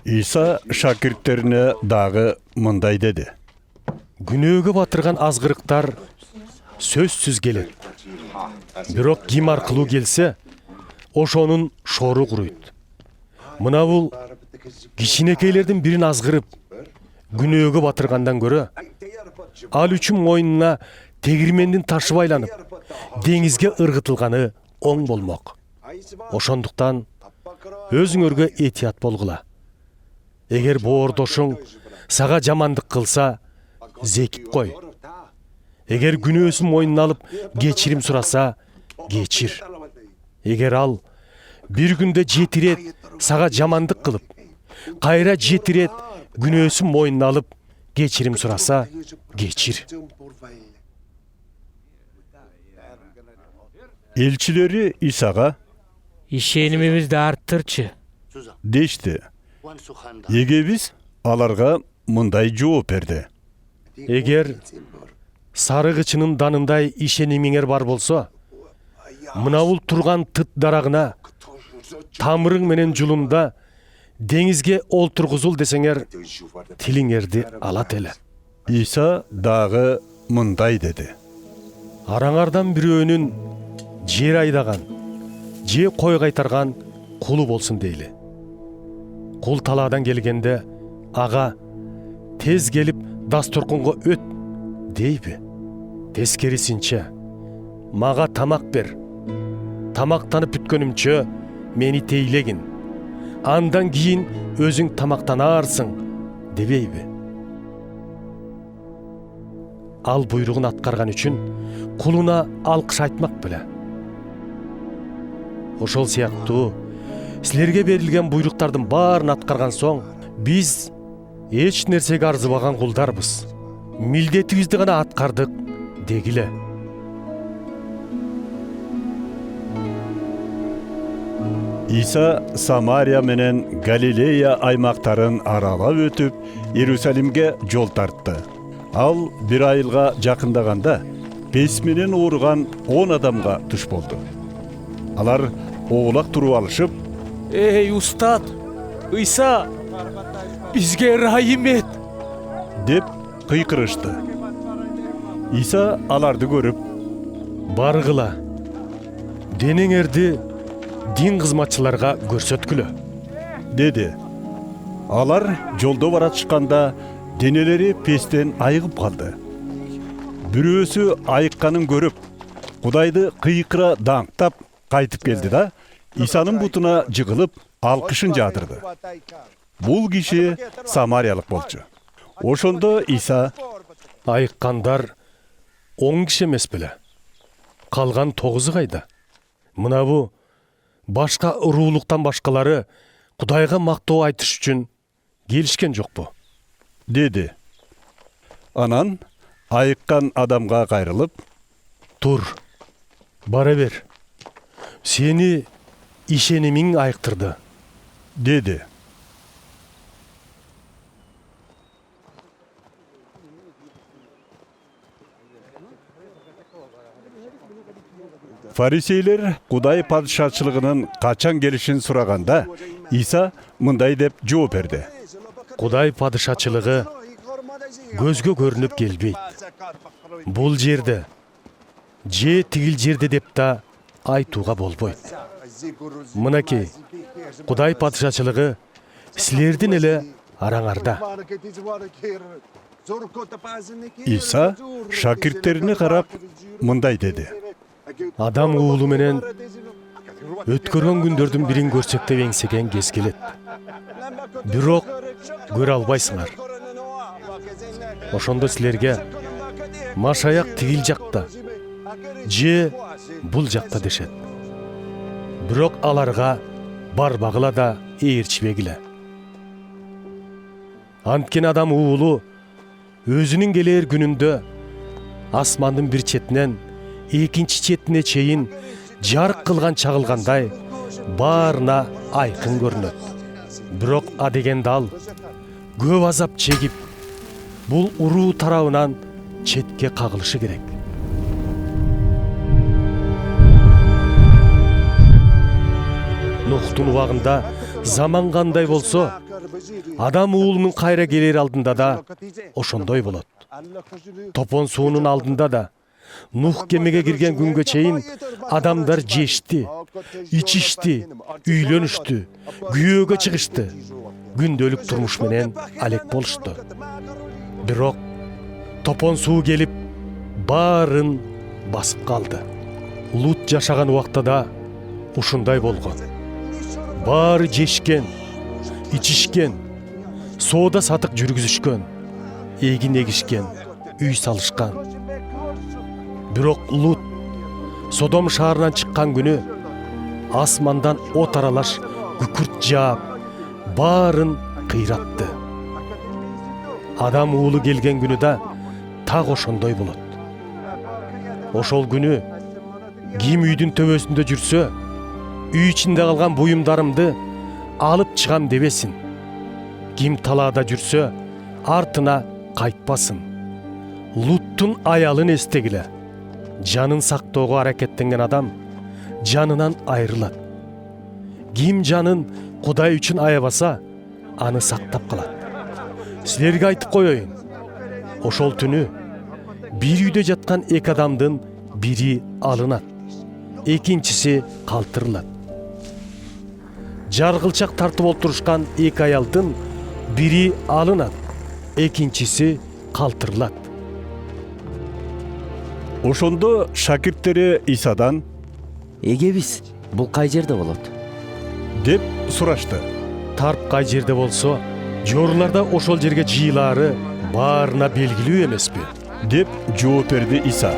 İsa şakirtlerine дағы мындай dedi. Күнөөгө батырган азгырыктар сөзсүз келет. Бирок ким аркылуу келсе, ошонун шору куруйт. Мына бул кичинекейлердин бирин азгырып, күнөөгө батыргандан көрө, ал үчүн мойнуна тегирмендин ташы байланып, деңизге ыргытылганы оң болмок. Ошондуктан өзүңөргө этият болгула. Эгер боордошуң сага жамандык кылса, зекип кой. Эгер күнөөсүн мойнуна алып, кечирим сураса, кечир. Эгер ал бир күндө 7 рет сага жамандык кылып, кайра 7 рет күнөөсүн мойнуна алып, кечирим сураса, кечир. Elçileri İsa'ga ишенимибизди арттырчы. deşti. Ege biz alarga mындай жооп берди. Эгер сарыгычынын данындай ишенимиңер бар болсо, мына бул турган тыт дарагына тамырың менен жулумда деңизге олтургузул десеңер, тилиңерди алат эле. İsa дағы мындай dedi. Араңардан бирөөнүн жер айдаган, же кой кайтарган кулу болсун дейли. Кул талаадан келгенде, ага тез келип дасторконго өт дейби? Тескерисинче, мага тамак бер. Тамактанып бүткөнүмчө мени тейлегин. Андан кийин өзүң тамактанаарсың дебейби? Ал буйругун аткарган үчүн кулуна алкыш айтмак беле. Ошол сыяктуу силерге берилген буйруктардын баарын аткарган соң, биз эч нерсеге арзыбаган кулдарбыз. Милдетибизди гана аткардык дегиле. İsa Самария менен Галилея аймактарын аралап өтүп, Иерусалимге жол тартты. Ал бир айылга жакындаганда, бес менен ооруган 10 адамга туш болду. Алар оолак туруп алышып, Эй, устат, Ыйса, бизге ырайым эт. деп кыйкырышты. İsa аларды көрүп, Баргыла, денеңерди дин кызматчыларга көрсөткүлө, dedi. Алар жолдо баратышканда денелери пестен айыгып калды. Бирөөсү айыкканын көрүп, Кудайды кыйкыра даңктап кайтып келди да, İsa'нын бутуна жыгылып, алкышын жаадырды. Бул киши самариялык болчу. Ошондо İsa: айыккандар 10 киши эмес беле? Калган 9-ы кайда? Мына бу башка уруулуктан башкалары Кудайга мактоо айтыш үчүн келишкен жокпу? dedi. Анан айыккан адамга кайрылып, Тур, бара бер. Сени ишенимиң айыктырды, dedi. Фарисейлер Кудай падышачылыгынын качан келишин сураганда, İsa мындай деп жооп берди. Кудай падышачылыгы көзгө көрүнүп келбейт. Бул жерде, же тигил жерде деп да айтууга болбойт. Мынакей, Кудай падышачылыгы силердин эле араңарда. İsa шакирттерине карап мындай dedi. Адам уулу менен өткөргөн күндөрдүн бирин көрсөк деп эңсеген кез келет. Бирок көрө албайсыңар. Ошондо силерге Машаяк тигил жакта, же бул жакта дешет. Бирок аларга барбагыла да ээрчибегиле. Анткени адам уулу өзүнүн келээр күнүндө асмандын бир четинен экинчи четине чейин жарык кылган чагылгандай баарына айкын көрүнөт. Бирок адегенде ал көп азап чегип, бул уруу тарабынан четке кагылышы керек. Нухтун убагында заман кандай болсо, адам уулунун кайра келер алдында да ошондой болот. Топон суунун алдында да Нух кемеге кирген күнгө чейин адамдар жешти, ичишти, үйлөнүштү, күйөөгө чыгышты, күндөлүк турмуш менен алек болушту. Бирок топон суу келип баарын басып калды. Лут жашаган убакта да ушундай болгон. Баары жешкен, ичишкен, соода сатык жүргүзүшкөн, эгин эгишкен, үй салышкан. Бирок Лут Содом шаарынан чыккан күнү асмандан от аралаш күкүрт жаап, баарын кыйратты. Адам уулу келген күнү да так ошондой болот. Ошол күнү ким үйдүн төбөсүндө жүрсө, үй ичинде калган буюмдарымды алып чыгам дебесин. Ким талаада жүрсө, артына кайтпасын. Луттун аялын эстегиле. Жанын сактоого аракеттенген адам жанынан айрылат. Ким жанын Кудай үчүн аябаса, аны сактап калат. Силерге айтып коеюн, ошол түнү бир үйдө жаткан эки адамдын бири алынат, экинчиси калтырылат. Жаргылчак тартып олтурушкан эки аялдын бири алынат, экинчиси калтырылат. Ошондо шакирттери Исадан Эгебиз, бул кай жерде болот? деп сурашты. Тарп кай жерде болсо, жорларда ошол жерге жыйылаары баарына белгилүү эмеспи? деп жооп берди Иса.